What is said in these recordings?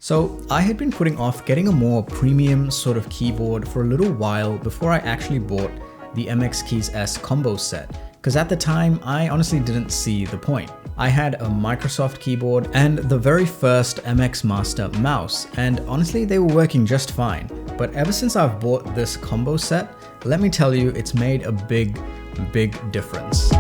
So I had been putting off getting a more premium sort of keyboard for a little while before I actually bought the MX Keys S combo set, because at the time I honestly didn't see the point. I had a Microsoft keyboard and the very first MX Master mouse, and honestly they were working just fine. But ever since I've bought this combo set, let me tell you, it's made a big difference.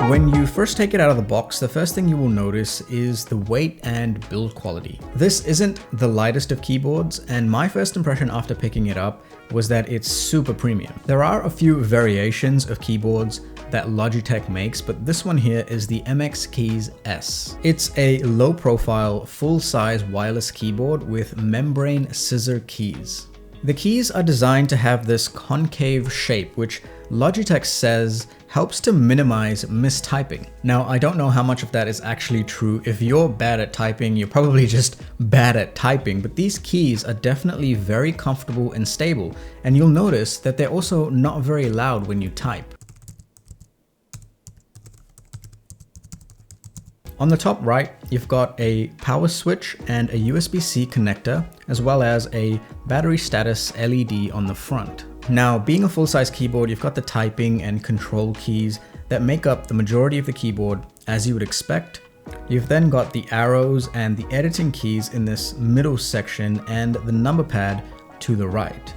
When you first take it out of the box, the first thing you will notice is the weight and build quality. This isn't the lightest of keyboards, and my first impression after picking it up was that it's super premium. There are a few variations of keyboards that Logitech makes, but this one here is the MX Keys S. It's a low profile, full-size wireless keyboard with membrane scissor keys. The keys are designed to have this concave shape, which Logitech says helps to minimize mistyping. Now, I don't know how much of that is actually true. If you're bad at typing, you're probably just bad at typing, but these keys are definitely very comfortable and stable, and you'll notice that they're also not very loud when you type. On the top right, you've got a power switch and a USB-C connector, as well as a battery status LED on the front. Now, being a full-size keyboard, you've got the typing and control keys that make up the majority of the keyboard, as you would expect. You've then got the arrows and the editing keys in this middle section and the number pad to the right.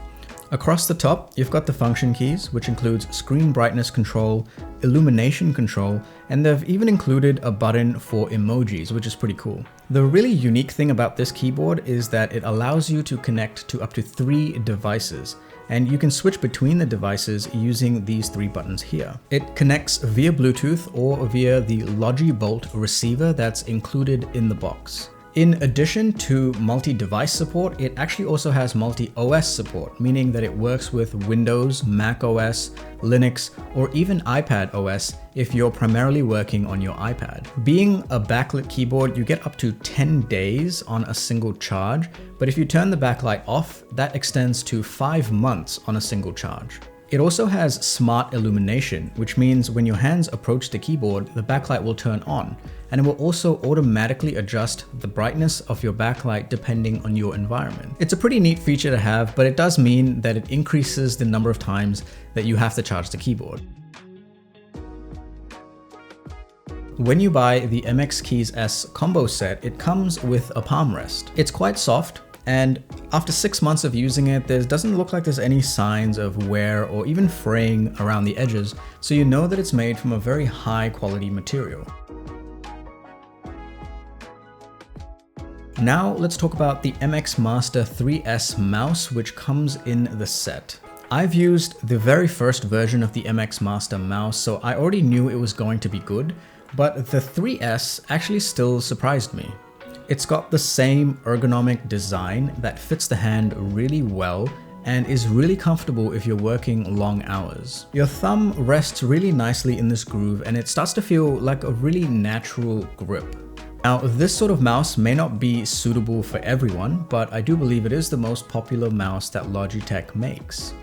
Across the top, you've got the function keys, which includes screen brightness control, illumination control, and they've even included a button for emojis, which is pretty cool. The really unique thing about this keyboard is that it allows you to connect to up to 3 devices, and you can switch between the devices using these 3 buttons here. It connects via Bluetooth or via the Logi Bolt receiver that's included in the box. In addition to multi-device support, it actually also has multi-OS support, meaning that it works with Windows, Mac OS, Linux, or even iPad OS if you're primarily working on your iPad. Being a backlit keyboard, you get up to 10 days on a single charge, but if you turn the backlight off, that extends to 5 months on a single charge. It also has smart illumination, which means when your hands approach the keyboard, the backlight will turn on, and it will also automatically adjust the brightness of your backlight depending on your environment. It's a pretty neat feature to have, but it does mean that it increases the number of times that you have to charge the keyboard. When you buy the MX Keys S combo set, it comes with a palm rest. It's quite soft, and after 6 months of using it, there doesn't look like there's any signs of wear or even fraying around the edges, so you know that it's made from a very high quality material. Now let's talk about the MX Master 3S mouse, which comes in the set. I've used the very first version of the MX Master mouse, so I already knew it was going to be good, but the 3S actually still surprised me. It's got the same ergonomic design that fits the hand really well and is really comfortable if you're working long hours. Your thumb rests really nicely in this groove and it starts to feel like a really natural grip. Now, this sort of mouse may not be suitable for everyone, but I do believe it is the most popular mouse that Logitech makes.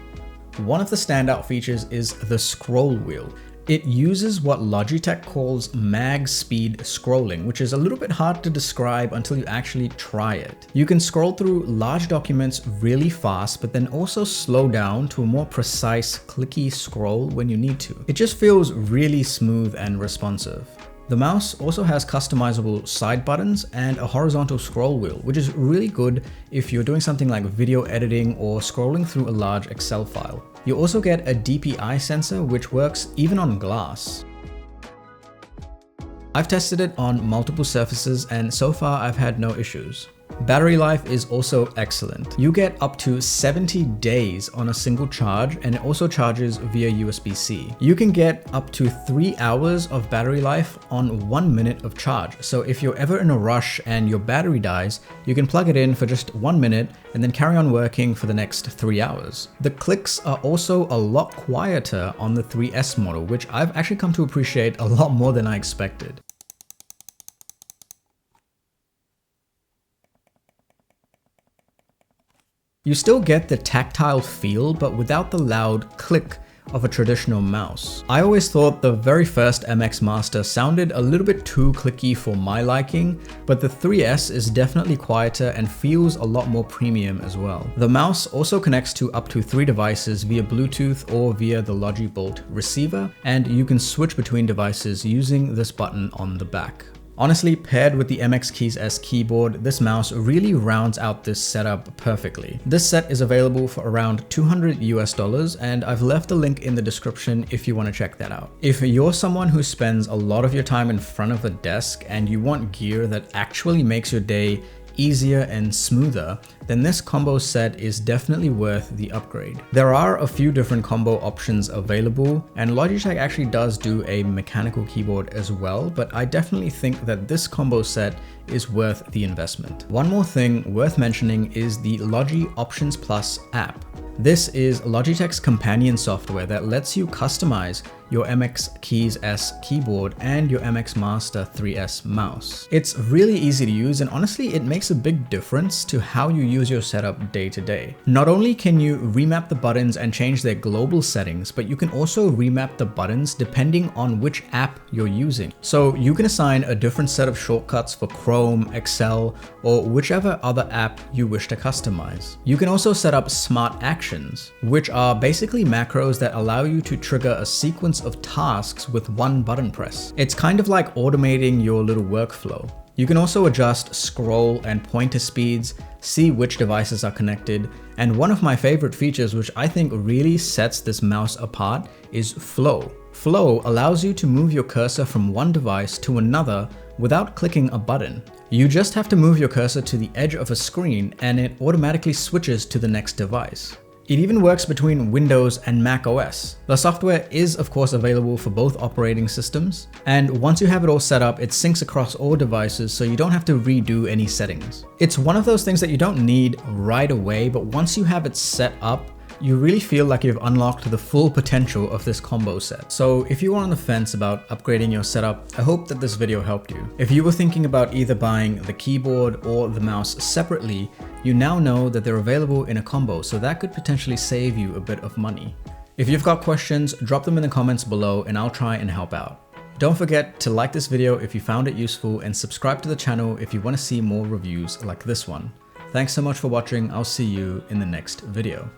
One of the standout features is the scroll wheel. It uses what Logitech calls MagSpeed scrolling, which is a little bit hard to describe until you actually try it. You can scroll through large documents really fast, but then also slow down to a more precise, clicky scroll when you need to. It just feels really smooth and responsive. The mouse also has customizable side buttons and a horizontal scroll wheel, which is really good if you're doing something like video editing or scrolling through a large Excel file. You also get a DPI sensor, which works even on glass. I've tested it on multiple surfaces and so far I've had no issues. Battery life is also excellent. You get up to 70 days on a single charge, and it also charges via USB-C. You can get up to 3 hours of battery life on 1 minute of charge. So if you're ever in a rush and your battery dies, you can plug it in for just 1 minute and then carry on working for the next 3 hours. The clicks are also a lot quieter on the 3S model, which I've actually come to appreciate a lot more than I expected. You still get the tactile feel, but without the loud click of a traditional mouse. I always thought the very first MX Master sounded a little bit too clicky for my liking, but the 3S is definitely quieter and feels a lot more premium as well. The mouse also connects to up to 3 devices via Bluetooth or via the Logi Bolt receiver, and you can switch between devices using this button on the back. Honestly, paired with the MX Keys S keyboard, this mouse really rounds out this setup perfectly. This set is available for around $200 US, and I've left a link in the description if you want to check that out. If you're someone who spends a lot of your time in front of a desk and you want gear that actually makes your day easier and smoother, then this combo set is definitely worth the upgrade. There are a few different combo options available, and Logitech actually does do a mechanical keyboard as well, but I definitely think that this combo set is worth the investment. One more thing worth mentioning is the Logi Options Plus app. This is Logitech's companion software that lets you customize your MX Keys S keyboard and your MX Master 3S mouse. It's really easy to use, and honestly, it makes a big difference to how you use your setup day to day. Not only can you remap the buttons and change their global settings, but you can also remap the buttons depending on which app you're using. So you can assign a different set of shortcuts for Chrome, Excel, or whichever other app you wish to customize. You can also set up smart actions, which are basically macros that allow you to trigger a sequence of tasks with one button press. It's kind of like automating your little workflow. You can also adjust scroll and pointer speeds, see which devices are connected, and one of my favorite features, which I think really sets this mouse apart, is Flow. Flow allows you to move your cursor from one device to another without clicking a button. You just have to move your cursor to the edge of a screen and it automatically switches to the next device. It even works between Windows and Mac OS. The software is of course available for both operating systems, and once you have it all set up, it syncs across all devices so you don't have to redo any settings. It's one of those things that you don't need right away, but once you have it set up, you really feel like you've unlocked the full potential of this combo set. So if you are on the fence about upgrading your setup, I hope that this video helped you. If you were thinking about either buying the keyboard or the mouse separately, you now know that they're available in a combo, so that could potentially save you a bit of money. If you've got questions, drop them in the comments below and I'll try and help out. Don't forget to like this video if you found it useful and subscribe to the channel if you want to see more reviews like this one. Thanks so much for watching. I'll see you in the next video.